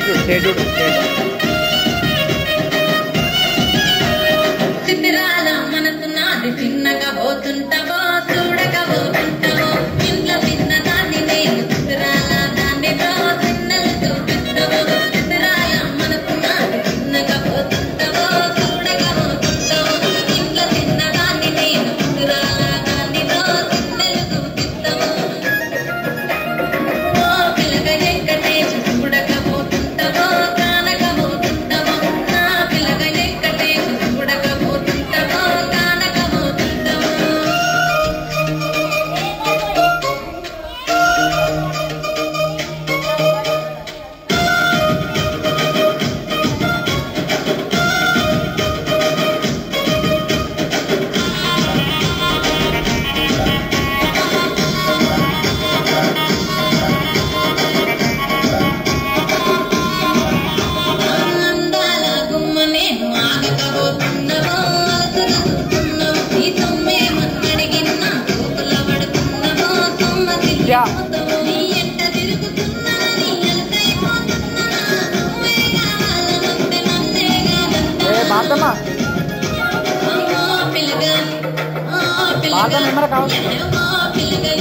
State చిత్రాల మనసు నాది చిన్నగా పోతుంటావో చూడకపోతుంటావో ఇంట్లో చిన్న దాన్ని నేను చిత్రాల దాన్నితో చిన్నలు చూపిస్తావో చిత్రాల మనసు నాది చిన్నగా పోతుంటావో చూడకపోతుంటావో ఇంట్లో చిన్న దాన్ని నేను చిత్రాల దాన్నితో చిన్నలు చూపిస్తావో ఓ పిల్లగా ఎక్కటేసి చూడకపోతుంటావో కానకపోతుంటావో నా పిల్లగా ఎక్కటేసి చూడకపోతుంటావో కానకపోతుంటావో అందాల గుమ్మ నేను ఆగకపోతున్నావో అలసగా చూస్తున్నావు నీ తొమ్మేమన్నడిగినా కోకుల పడుతున్నావో తొమ్మ తిరిగిపోతావు నీ ఎంట తిరుగుతున్నా నీ అలసైపోతున్నా నువ్వే కావాలనుంటే నన్నే కాదంటా పిల్లగా బాగా నెమ్మది కావాలి. పిల్లగా